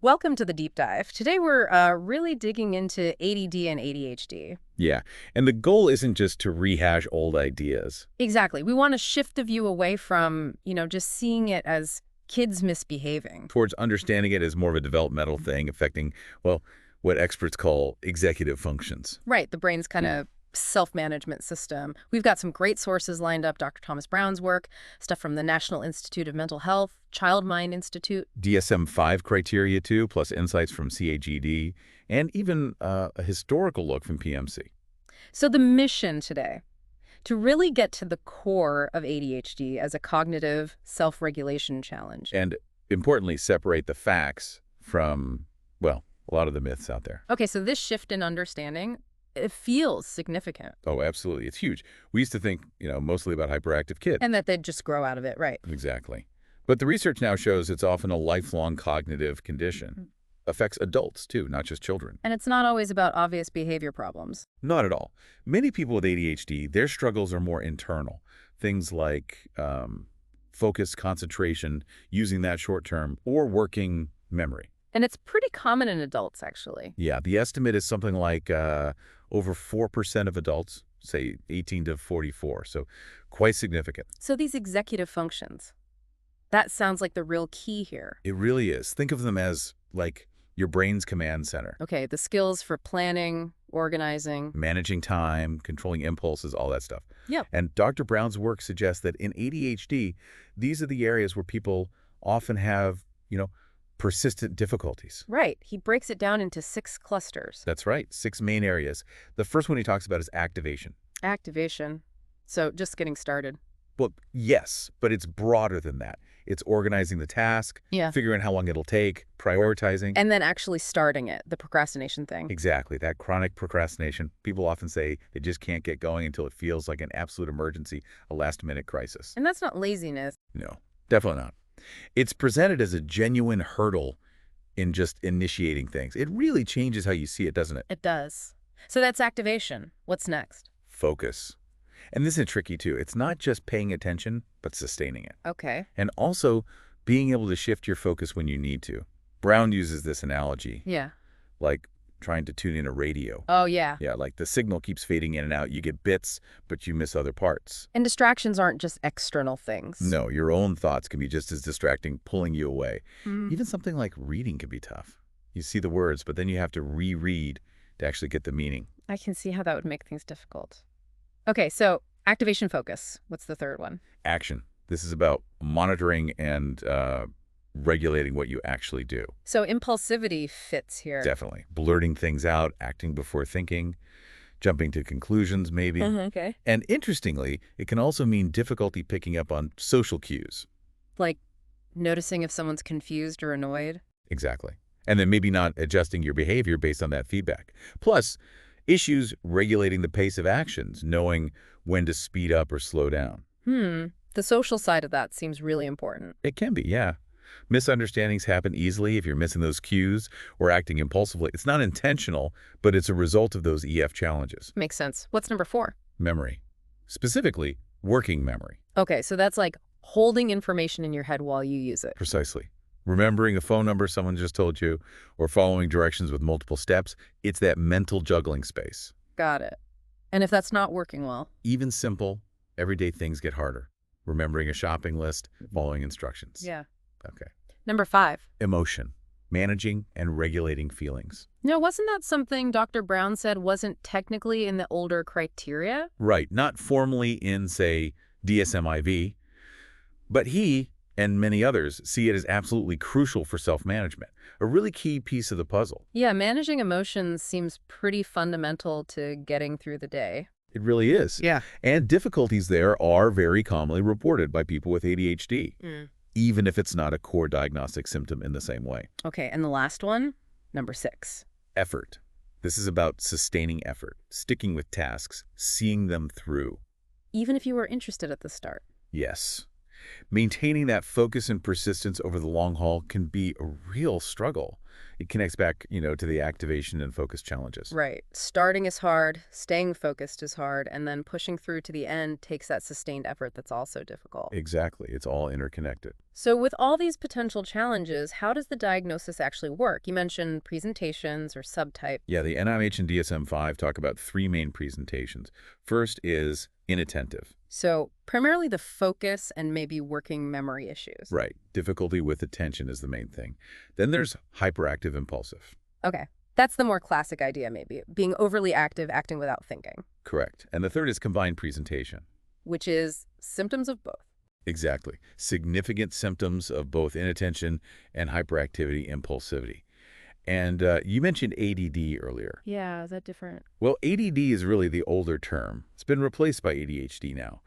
Welcome to the deep dive. Today we're really digging into ADD and ADHD. Yeah, and the goal isn't just to rehash old ideas. Exactly. We want to shift the view away from, just seeing it as kids misbehaving. Towards understanding it as more of a developmental thing affecting, well, what experts call executive functions. Right, the brain's kind of self-management system. We've got some great sources lined up, Dr. Thomas Brown's work, stuff from the National Institute of Mental Health, Child Mind Institute. DSM-5 criteria, too, plus insights from CAGD, and even a historical look from PMC. So the mission today, to really get to the core of ADHD as a cognitive self-regulation challenge. And importantly, separate the facts from, well, a lot of the myths out there. Okay, so this shift in understanding, it feels significant. Oh, absolutely. It's huge. We used to think, mostly about hyperactive kids. And that they'd just grow out of it, right? Exactly. But the research now shows it's often a lifelong cognitive condition. Affects adults, too, not just children. And it's not always about obvious behavior problems. Not at all. Many people with ADHD, their struggles are more internal. Things like focus, concentration, using that short term, or working memory. And it's pretty common in adults, actually. Yeah, the estimate is something like over 4% of adults, say 18 to 44, so quite significant. So these executive functions, that sounds like the real key here. It really is. Think of them as, like, your brain's command center. Okay, the skills for planning, organizing. Managing time, controlling impulses, all that stuff. Yep. And Dr. Brown's work suggests that in ADHD, these are the areas where people often have, persistent difficulties. Right. He breaks it down into 6 clusters. That's right, 6 main areas. The first one he talks about is activation. Activation. So just getting started. Well, yes, but it's broader than that. It's organizing the task, Yeah. figuring how long it'll take, prioritizing. And then actually starting it, the procrastination thing. Exactly, that chronic procrastination. People often say they just can't get going until it feels like an absolute emergency, a last-minute crisis. And that's not laziness. No, definitely not. It's presented as a genuine hurdle in just initiating things. It really changes how you see it, doesn't it? It does. So that's activation. What's next? Focus. And this is tricky, too. It's not just paying attention, but sustaining it. Okay. And also being able to shift your focus when you need to. Brown uses this analogy, Yeah. like trying to tune in a radio. Oh, yeah. Yeah, like the signal keeps fading in and out. You get bits, but you miss other parts. And distractions aren't just external things. No, your own thoughts can be just as distracting, pulling you away. Mm. Even something like reading can be tough. You see the words, but then you have to reread to actually get the meaning. I can see how that would make things difficult. Okay, so activation focus. What's the third one? Action. This is about monitoring and regulating what you actually do. So impulsivity fits here. Definitely. Blurting things out, acting before thinking, jumping to conclusions maybe. Okay. And interestingly, it can also mean difficulty picking up on social cues. Like noticing if someone's confused or annoyed. Exactly. And then maybe not adjusting your behavior based on that feedback. Plus, issues regulating the pace of actions, knowing when to speed up or slow down. The social side of that seems really important. It can be, yeah. Misunderstandings happen easily if you're missing those cues or acting impulsively. It's not intentional, but it's a result of those EF challenges. Makes sense. What's number 4? Memory. Specifically, working memory. Okay, so that's like holding information in your head while you use it. Precisely. Remembering a phone number someone just told you or following directions with multiple steps, it's that mental juggling space. Got it. And if that's not working well? Even simple, everyday things get harder. Remembering a shopping list, following instructions. Yeah. Okay. Number 5. Emotion. Managing and regulating feelings. No, wasn't that something Dr. Brown said wasn't technically in the older criteria? Right. Not formally in, say, DSM-IV, but he and many others see it as absolutely crucial for self-management, a really key piece of the puzzle. Yeah, managing emotions seems pretty fundamental to getting through the day. It really is. Yeah. And difficulties there are very commonly reported by people with ADHD, even if it's not a core diagnostic symptom in the same way. Okay, and the last one, number 6. Effort. This is about sustaining effort, sticking with tasks, seeing them through. Even if you were interested at the start. Yes. Maintaining that focus and persistence over the long haul can be a real struggle. It connects back, to the activation and focus challenges. Right. Starting is hard, staying focused is hard, and then pushing through to the end takes that sustained effort that's also difficult. Exactly. It's all interconnected. So with all these potential challenges, how does the diagnosis actually work? You mentioned presentations or subtype. Yeah, the NIH and DSM-5 talk about three main presentations. First is inattentive. So primarily the focus and maybe working memory issues. Right. Difficulty with attention is the main thing. Then there's hyperactive impulsive. Okay. That's the more classic idea, maybe. Being overly active, acting without thinking. Correct. And the third is combined presentation. Which is symptoms of both. Exactly. Significant symptoms of both inattention and hyperactivity impulsivity. And you mentioned ADD earlier. Yeah, is that different? Well, ADD is really the older term. It's been replaced by ADHD now.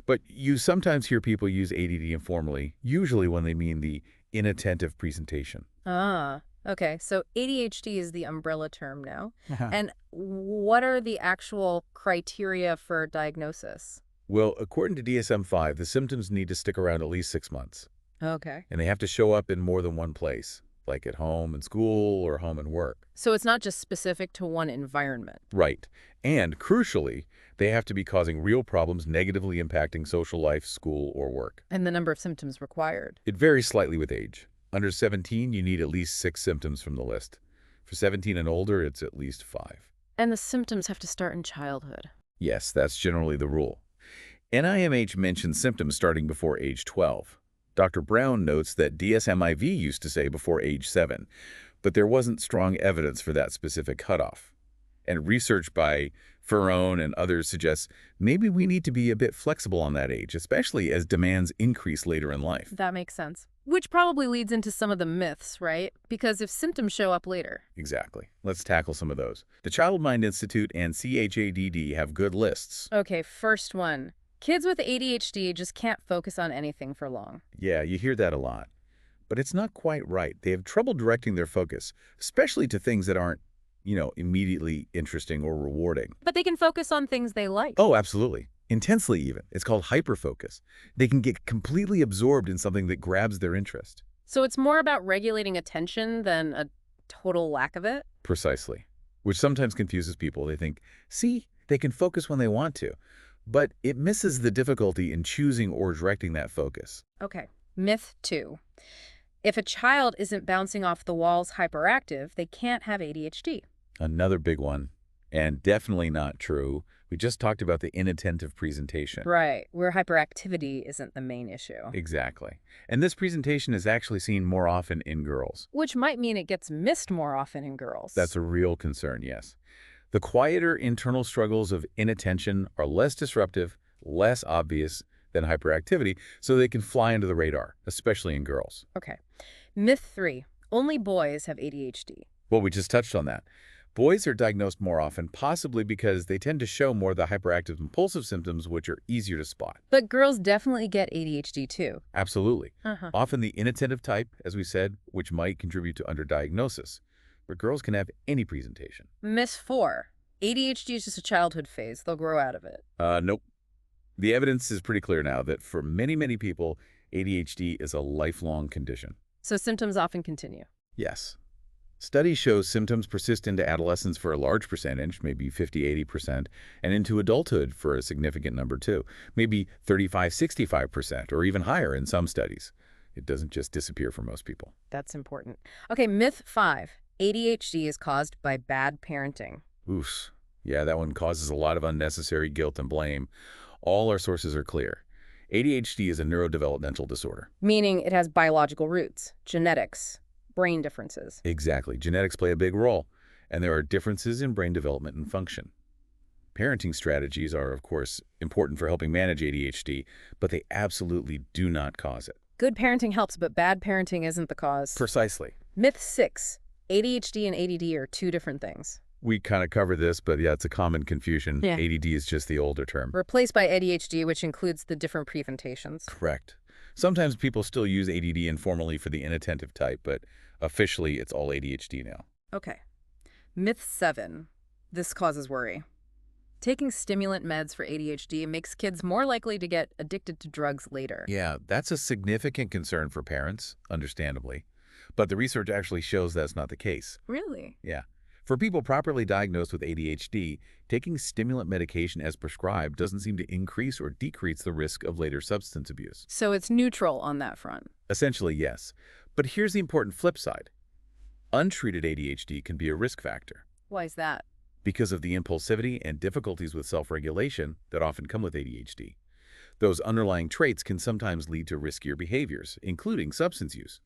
But you sometimes hear people use ADD informally, usually when they mean the inattentive presentation. Ah, okay. So ADHD is the umbrella term now. And what are the actual criteria for diagnosis? Well, according to DSM-5, the symptoms need to stick around at least 6 months. Okay. And they have to show up in more than one place, like at home and school or home and work. So it's not just specific to one environment. Right. And crucially, they have to be causing real problems negatively impacting social life, school, or work. And the number of symptoms required. It varies slightly with age. Under 17, you need at least 6 symptoms from the list. For 17 and older, it's at least 5. And the symptoms have to start in childhood. Yes, that's generally the rule. NIMH mentions symptoms starting before age 12. Dr. Brown notes that DSM-IV used to say before age 7, but there wasn't strong evidence for that specific cutoff. And research by Ferrone and others suggests maybe we need to be a bit flexible on that age, especially as demands increase later in life. That makes sense. Which probably leads into some of the myths, right? Because if symptoms show up later. Exactly. Let's tackle some of those. The Child Mind Institute and CHADD have good lists. Okay, first one. Kids with ADHD just can't focus on anything for long. Yeah, you hear that a lot. But it's not quite right. They have trouble directing their focus, especially to things that aren't, immediately interesting or rewarding. But they can focus on things they like. Oh, absolutely. Intensely even. It's called hyperfocus. They can get completely absorbed in something that grabs their interest. So it's more about regulating attention than a total lack of it? Precisely. Which sometimes confuses people. They think, see, they can focus when they want to. But it misses the difficulty in choosing or directing that focus. Okay. Myth 2. If a child isn't bouncing off the walls hyperactive, they can't have ADHD. Another big one, and definitely not true. We just talked about the inattentive presentation. Right, where hyperactivity isn't the main issue. Exactly. And this presentation is actually seen more often in girls. Which might mean it gets missed more often in girls. That's a real concern, yes. The quieter internal struggles of inattention are less disruptive, less obvious than hyperactivity, so they can fly under the radar, especially in girls. Okay. Myth 3. Only boys have ADHD. Well, we just touched on that. Boys are diagnosed more often, possibly because they tend to show more of the hyperactive impulsive symptoms, which are easier to spot. But girls definitely get ADHD too. Absolutely. Often the inattentive type, as we said, which might contribute to underdiagnosis. But girls can have any presentation. Myth 4. ADHD is just a childhood phase. They'll grow out of it. Nope. The evidence is pretty clear now that for many, many people, ADHD is a lifelong condition. So symptoms often continue. Yes. Studies show symptoms persist into adolescence for a large percentage, maybe 50–80%, and into adulthood for a significant number too, maybe 35–65% or even higher in some studies. It doesn't just disappear for most people. That's important. Okay, myth 5. ADHD is caused by bad parenting. Oof. Yeah, that one causes a lot of unnecessary guilt and blame. All our sources are clear. ADHD is a neurodevelopmental disorder. Meaning it has biological roots, genetics, brain differences. Exactly. Genetics play a big role, and there are differences in brain development and function. Parenting strategies are, of course, important for helping manage ADHD, but they absolutely do not cause it. Good parenting helps, but bad parenting isn't the cause. Precisely. Myth 6. ADHD and ADD are two different things. We kind of covered this, but yeah, it's a common confusion. Yeah. ADD is just the older term. Replaced by ADHD, which includes the different presentations. Correct. Sometimes people still use ADD informally for the inattentive type, but officially it's all ADHD now. Okay. Myth 7. This causes worry. Taking stimulant meds for ADHD makes kids more likely to get addicted to drugs later. Yeah, that's a significant concern for parents, understandably. But the research actually shows that's not the case. Really? Yeah. For people properly diagnosed with ADHD, taking stimulant medication as prescribed doesn't seem to increase or decrease the risk of later substance abuse. So it's neutral on that front. Essentially, yes. But here's the important flip side. Untreated ADHD can be a risk factor Why is that? because of the impulsivity and difficulties with self-regulation that often come with ADHD. Those underlying traits can sometimes lead to riskier behaviors, including substance use.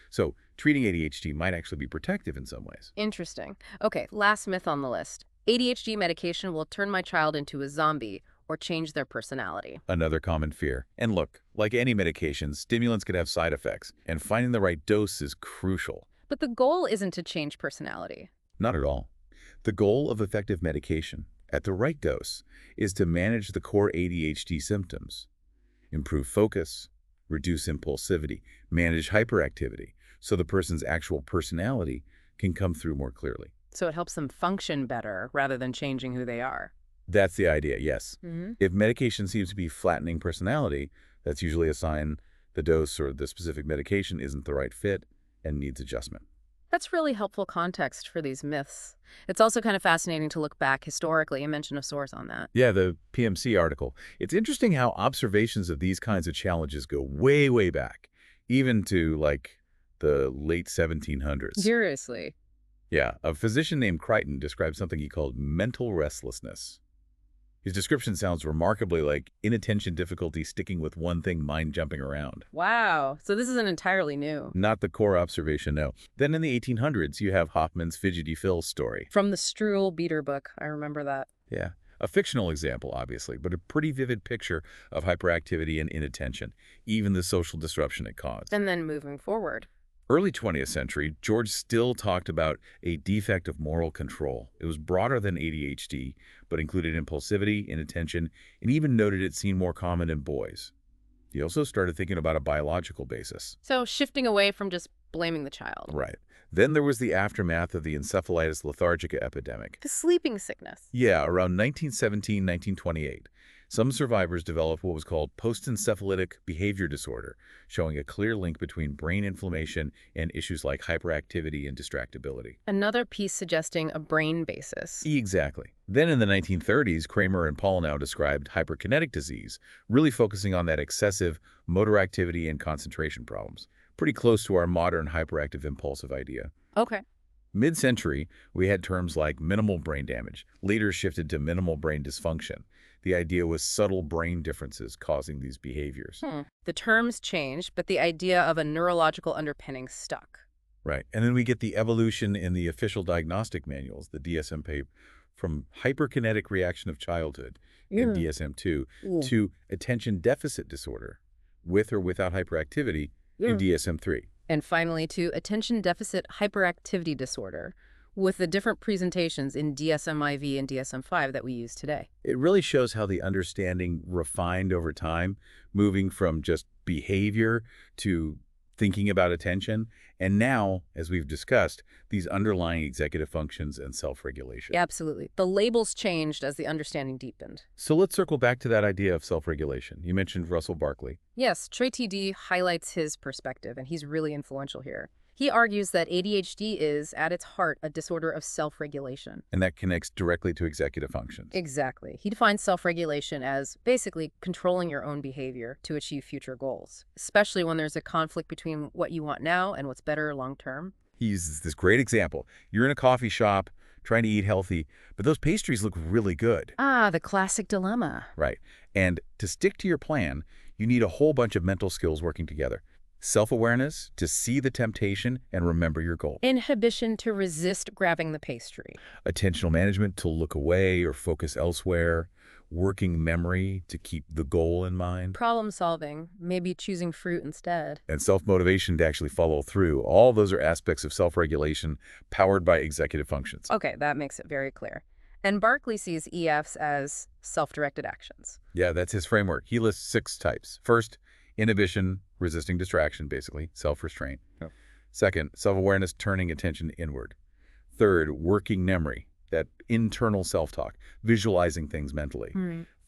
So, treating ADHD might actually be protective in some ways. Interesting. Okay, last myth on the list. ADHD medication will turn my child into a zombie or change their personality. Another common fear. And look, like any medication, stimulants can have side effects, and finding the right dose is crucial. But the goal isn't to change personality. Not at all. The goal of effective medication, at the right dose, is to manage the core ADHD symptoms, improve focus, reduce impulsivity, manage hyperactivity, so the person's actual personality can come through more clearly. So it helps them function better rather than changing who they are. That's the idea, yes. Mm-hmm. If medication seems to be flattening personality, that's usually a sign the dose or the specific medication isn't the right fit and needs adjustment. That's really helpful context for these myths. It's also kind of fascinating to look back historically and mention a source on that. Yeah, the PMC article. It's interesting how observations of these kinds of challenges go way, way back, even to, like, the late 1700s. Seriously. Yeah, a physician named Crichton described something he called mental restlessness. His description sounds remarkably like inattention difficulty sticking with one thing, mind jumping around. Wow. So this isn't entirely new. Not the core observation, no. Then in the 1800s, you have Hoffman's Fidgety Phil story. From the Struhl Beater book. I remember that. Yeah, a fictional example, obviously, but a pretty vivid picture of hyperactivity and inattention, even the social disruption it caused. And then moving forward. Early 20th century, George still talked about a defect of moral control. It was broader than ADHD, but included impulsivity, inattention, and even noted it seemed more common in boys. He also started thinking about a biological basis. So shifting away from just blaming the child. Right. Then there was the aftermath of the encephalitis lethargica epidemic. The sleeping sickness. Yeah, around 1917, 1928. Some survivors developed what was called post-encephalitic behavior disorder, showing a clear link between brain inflammation and issues like hyperactivity and distractibility. Another piece suggesting a brain basis. Exactly. Then in the 1930s, Kramer and Polanyi described hyperkinetic disease, really focusing on that excessive motor activity and concentration problems. Pretty close to our modern hyperactive impulsive idea. Okay. Mid-century, we had terms like minimal brain damage, later shifted to minimal brain dysfunction. The idea was subtle brain differences causing these behaviors. The terms changed, but the idea of a neurological underpinning stuck. Right. And then we get the evolution in the official diagnostic manuals, the DSM-5, from hyperkinetic reaction of childhood in DSM-2 to attention deficit disorder, with or without hyperactivity, in DSM-3. And finally, to attention deficit hyperactivity disorder, with the different presentations in DSM-IV and DSM-5 that we use today. It really shows how the understanding refined over time, moving from just behavior to thinking about attention, and now, as we've discussed, these underlying executive functions and self-regulation. Yeah, absolutely. The labels changed as the understanding deepened. So let's circle back to that idea of self-regulation. You mentioned Russell Barkley. Yes, Trey TD highlights his perspective, and he's really influential here. He argues that ADHD is, at its heart, a disorder of self-regulation. And that connects directly to executive functions. Exactly. He defines self-regulation as basically controlling your own behavior to achieve future goals, especially when there's a conflict between what you want now and what's better long-term. He uses this great example. You're in a coffee shop trying to eat healthy, but those pastries look really good. Ah, the classic dilemma. Right. And to stick to your plan, you need a whole bunch of mental skills working together. Self-awareness to see the temptation and remember your goal. Inhibition to resist grabbing the pastry. Attentional management to look away or focus elsewhere. Working memory to keep the goal in mind. Problem solving, maybe choosing fruit instead. And self-motivation to actually follow through. All those are aspects of self-regulation powered by executive functions. Okay, that makes it very clear. And Barkley sees EFs as self-directed actions. Yeah, that's his framework. He lists 6 types. First, inhibition, resisting distraction, basically, self-restraint. Yep. Second, self-awareness, turning attention inward. Third, working memory, that internal self-talk, visualizing things mentally.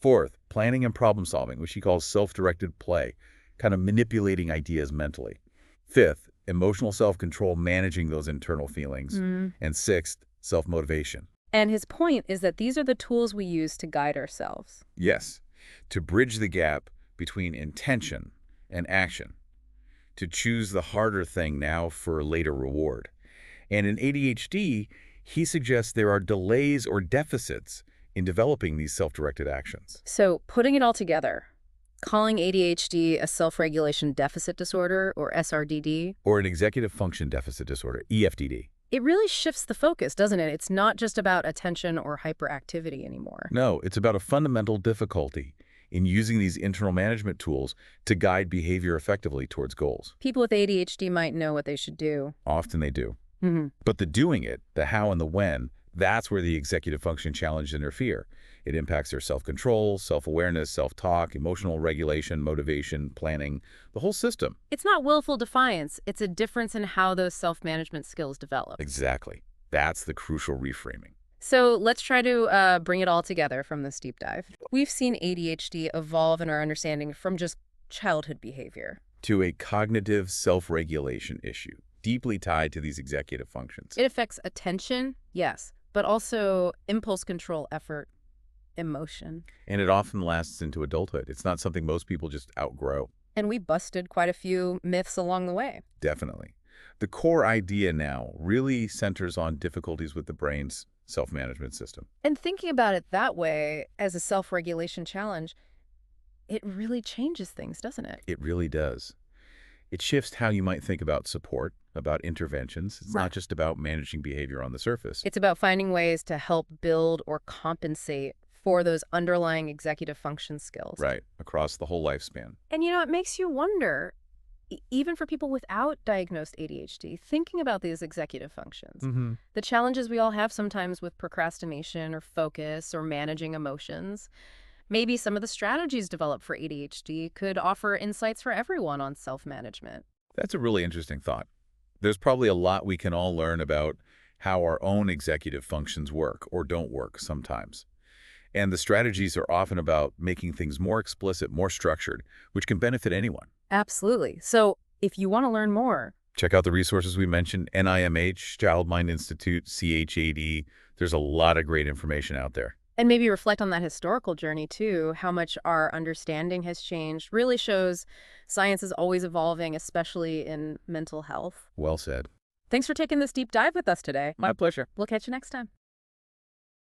Fourth, planning and problem solving, which he calls self-directed play, kind of manipulating ideas mentally. Fifth, emotional self-control, managing those internal feelings. And sixth, self-motivation. And his point is that these are the tools we use to guide ourselves. Yes, to bridge the gap between intention and action, to choose the harder thing now for later reward. And in ADHD, he suggests there are delays or deficits in developing these self-directed actions. So putting it all together, calling ADHD a self-regulation deficit disorder, or SRDD, Or an executive function deficit disorder, EFDD. it really shifts the focus, doesn't it? It's not just about attention or hyperactivity anymore. No, it's about a fundamental difficulty in using these internal management tools to guide behavior effectively towards goals. People with ADHD might know what they should do. Often they do. Mm-hmm. But the doing it, the how and the when, that's where the executive function challenges interfere. It impacts their self-control, self-awareness, self-talk, emotional regulation, motivation, planning, the whole system. It's not willful defiance. It's a difference in how those self-management skills develop. Exactly. That's the crucial reframing. So let's try to bring it all together from this deep dive. We've seen ADHD evolve in our understanding from just childhood behavior. To a cognitive self-regulation issue, deeply tied to these executive functions. It affects attention, yes, but also impulse control, effort, emotion. And it often lasts into adulthood. It's not something most people just outgrow. And we busted quite a few myths along the way. Definitely. The core idea now really centers on difficulties with the brain's self-management system. And thinking about it that way as a self-regulation challenge, it really changes things, doesn't it? It really does. It shifts how you might think about support, about interventions. It's not just about managing behavior on the surface. It's about finding ways to help build or compensate for those underlying executive function skills. Right, across the whole lifespan. And it makes you wonder, even for people without diagnosed ADHD, thinking about these executive functions, the challenges we all have sometimes with procrastination or focus or managing emotions. Maybe some of the strategies developed for ADHD could offer insights for everyone on self-management. That's a really interesting thought. There's probably a lot we can all learn about how our own executive functions work or don't work sometimes. And the strategies are often about making things more explicit, more structured, which can benefit anyone. Absolutely. So if you want to learn more, check out the resources we mentioned, NIMH, Child Mind Institute, CHAD. There's a lot of great information out there. and maybe reflect on that historical journey too, how much our understanding has changed. Really shows science is always evolving, especially in mental health. Well said. Thanks for taking this deep dive with us today. My pleasure. We'll catch you next time.